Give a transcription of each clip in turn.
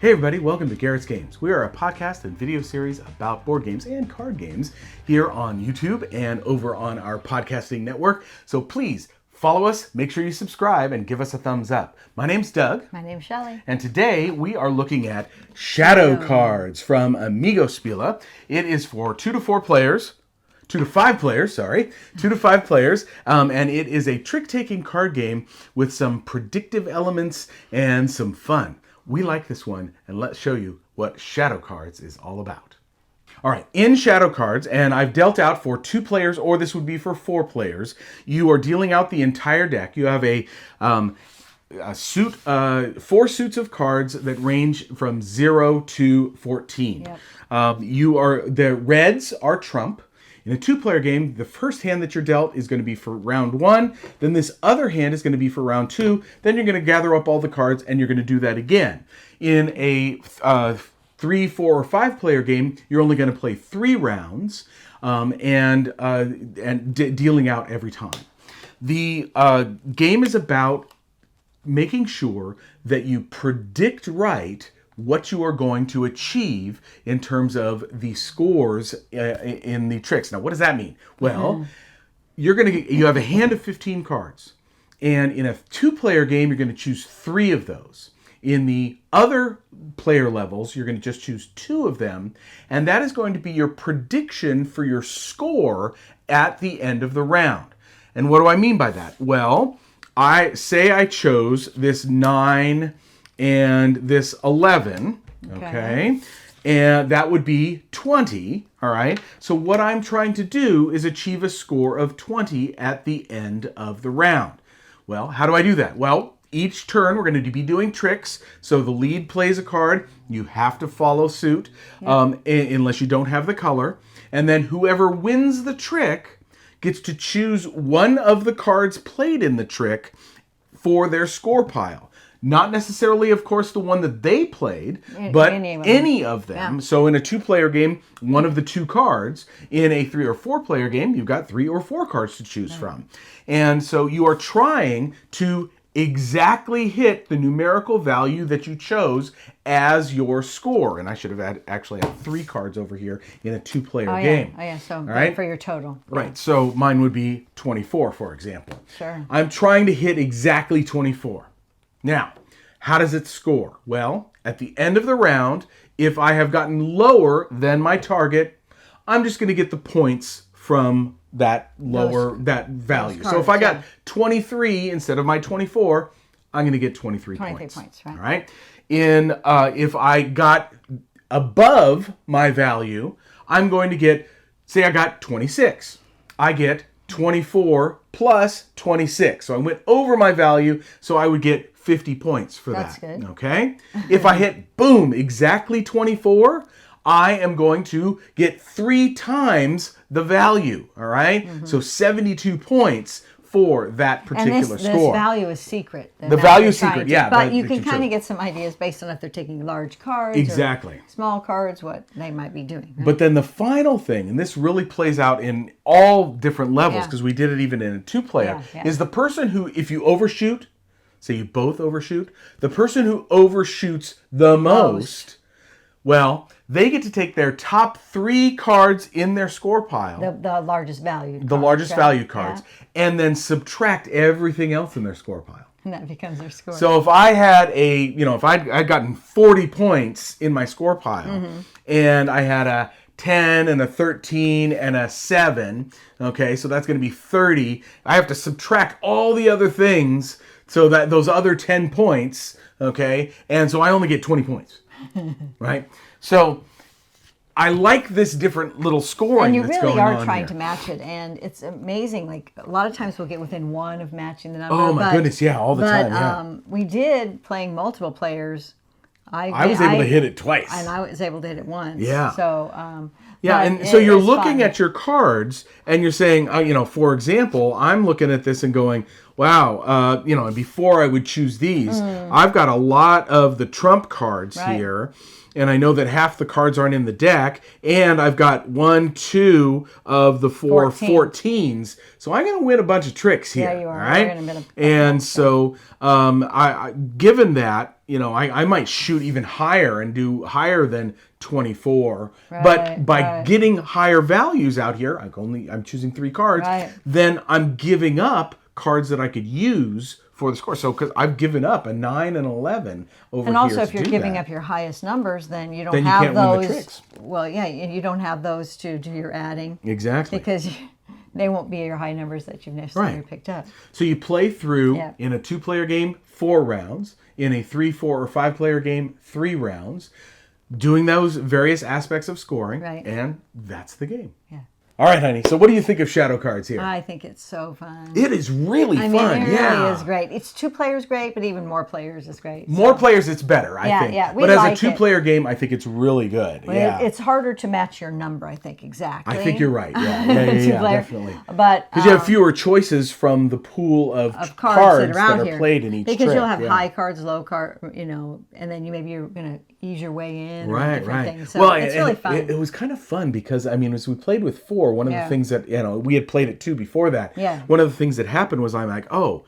Hey everybody, welcome to Garrett's Games. We are a podcast and video series about board games and card games here on YouTube and over on our podcasting network. So please follow us, make sure you subscribe, and give us a thumbs up. My name's Doug. My name's Shelley. And today we are looking at Shadow Cards from AMIGO Spiele. It is for 2 to 5 players, and it is a trick-taking card game with some predictive elements and some fun. We like this one, and let's show you what Shadow Cards is all about. All right, in Shadow Cards, and I've dealt out for 2 players, or this would be for 4 players, you are dealing out the entire deck. You have a 4 suits of cards that range from 0 to 14. Yep. The reds are trump. In a 2-player game, the first hand that you're dealt is going to be for round 1. Then this other hand is going to be for round 2. Then you're going to gather up all the cards, and you're going to do that again. In a 3, 4, or 5-player game, you're only going to play 3 rounds and dealing out every time. The game is about making sure that you predict right what you are going to achieve in terms of the scores in the tricks. Now, what does that mean? Well, you have a hand of 15 cards, and in a 2-player game, you're going to choose 3 of those. In the other player levels, you're going to just choose 2 of them, and that is going to be your prediction for your score at the end of the round. And what do I mean by that? Well, I chose this 9 and this 11, okay? And that would be 20, all right? So what I'm trying to do is achieve a score of 20 at the end of the round. Well, how do I do that? Well, each turn we're going to be doing tricks. So the lead plays a card. You have to follow suit unless you don't have the color. And then whoever wins the trick gets to choose one of the cards played in the trick for their score pile. Not necessarily, of course, the one that they played, but any of them. Yeah. So in a 2-player game, one of the 2 cards. In a 3 or 4-player game, you've got 3 or 4 cards to choose from. And so you are trying to exactly hit the numerical value that you chose as your score. And I should have actually had 3 cards over here in a 2-player game. Oh, yeah. So for your total. Right. So mine would be 24, for example. Sure. I'm trying to hit exactly 24. Now, how does it score? Well, at the end of the round, if I have gotten lower than my target, I'm just going to get the points from that value. Cards, so if I got 23 instead of my 24, I'm going to get 23 points. Right. All right. If I got above my value, I'm going to get, say I got 26. I get 24 plus 26. So I went over my value, so I would get 50 points for that. That's good. Okay? If I hit, boom, exactly 24, I am going to get 3 times the value. All right? So 72 points for that particular score. And this value is secret. The value is secret, yeah. But you can kind of get some ideas based on if they're taking large cards exactly. or small cards, what they might be doing. Right? But then the final thing, and this really plays out in all different levels, because we did it even in a 2-player, is the person who, if you overshoot, say you both overshoot, the person who overshoots the most, well, they get to take their top 3 cards in their score pile. The largest value. The largest value cards. Yeah. And then subtract everything else in their score pile. And that becomes their score. So if I had if I'd gotten 40 points in my score pile, and I had a 10 and a 13 and a 7, okay, so that's going to be 30. I have to subtract all the other things so that those other 10 points, okay, and so I only get 20 points, right? So I like this different little scoring that's going on. And you really are trying here to match it, and it's amazing. Like, a lot of times we'll get within 1 of matching the number. Oh, my goodness, yeah, all the time, yeah. We did, playing multiple players, I was able to hit it twice. And I was able to hit it once. Yeah. So, yeah, and so you're looking at your cards, and you're saying, for example, I'm looking at this and going, wow, and before I would choose these, I've got a lot of the trump cards here. And I know that half the cards aren't in the deck, and I've got 1, 2 of the 4 14s. So I'm going to win a bunch of tricks here. Yeah, you are. All right? And so, given that, I might shoot even higher and do higher than 24. But by getting higher values out here, I'm choosing 3 cards. Then I'm giving up cards that I could use for the score. So, because I've given up a 9 and 11 over here. And also, if you're giving up your highest numbers, then you don't have those. Win the tricks. Well, yeah, you don't have those to do your adding. Exactly. Because they won't be your high numbers that you've necessarily picked up. So you play through in a 2-player game 4 rounds, in a 3, 4, or 5-player game 3 rounds, doing those various aspects of scoring, and that's the game. Yeah. All right, honey. So what do you think of shadow cards here? I think it's so fun. It is really fun. It really is great. It's 2 players great, but even more players is great. More players, it's better, I think. Yeah, but as a 2-player game, I think it's really good. Well, it's harder to match your number, I think, exactly. I think you're right. Yeah, definitely. But because you have fewer choices from the pool of cards that are played in each because you'll have high cards, low card, and then maybe you're going to ease your way in. Right. Things. So it's really fun. It was kind of fun because, as we played with 4, one of the things that, we had played at 2 before that. Yeah. One of the things that happened was I'm like, oh,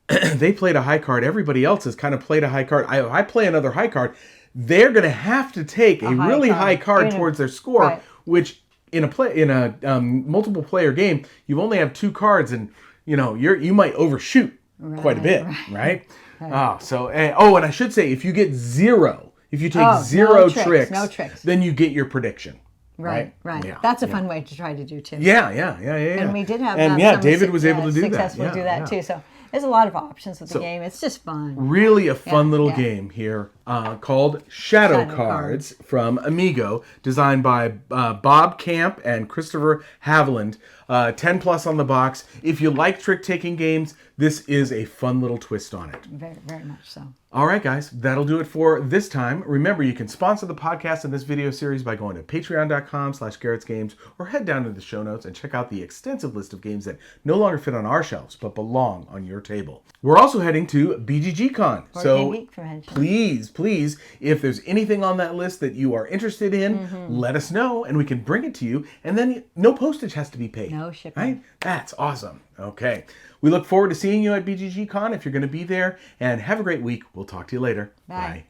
they played a high card. Everybody else has kind of played a high card. I play another high card. They're going to have to take a really high card towards their score, which in a multiple player game, you only have 2 cards, and you might overshoot quite a bit, right? And I should say, if you get 0, if you take 0 tricks, then you get your prediction. Right. Yeah, that's a fun way to try to do too. Yeah. And we did have David was able to do that. Successfully do that too. So there's a lot of options with the game. It's just fun. Really a fun little game here called Shadow Cards from AMIGO, designed by Bob Kamp and Christopher Haviland. 10 plus on the box. If you like trick-taking games, this is a fun little twist on it. Very, very much so. All right, guys, that'll do it for this time. Remember, you can sponsor the podcast and this video series by going to patreon.com/GarrettsGames or head down to the show notes and check out the extensive list of games that no longer fit on our shelves but belong on your table. We're also heading to BGG-Con. So please, if there's anything on that list that you are interested in, let us know and we can bring it to you. And then no postage has to be paid. No shipping. Right? That's awesome. Okay. We look forward to seeing you at BGG-Con if you're going to be there. And have a great week. We'll talk to you later. Bye.